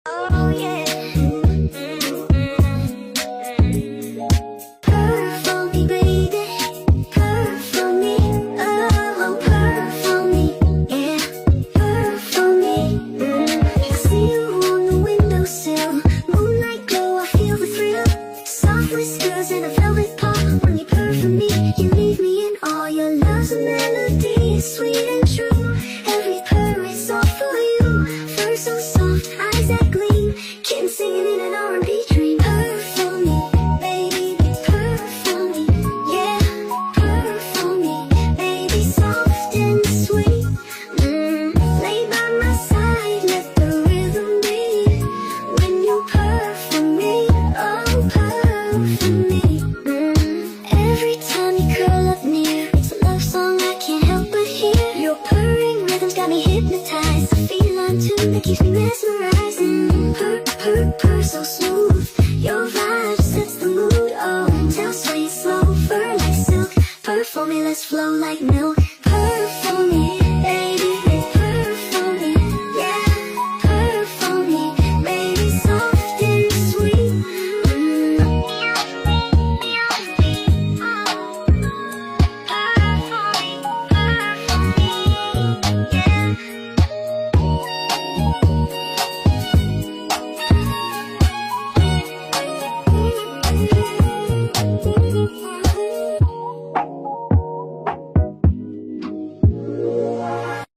Oh yeah. Purr for me, baby. Purr for me. Oh, purr for me. Yeah. Purr for me. I see you on the windowsill. Moonlight glow, I feel the thrill. Soft whiskers and a velvet paw. When you purr for me, you leave me in awe. Your love's a melody, sweet and true. Every purr is all for you. Fur so soft, eyes that gleam. Kitten singing in an R&B dream. Purr for me, baby, purr for me. Yeah, purr for me, baby, soft and sweet. Lay by my side, let the rhythm beat. When you purr for me, oh, purr for me. Every time you curl up near, it's a love song I can't help but hear. Your purring rhythm's got me hypnotized. A feline tune that keeps me mesmerized. Purr, purr, purr, so smooth.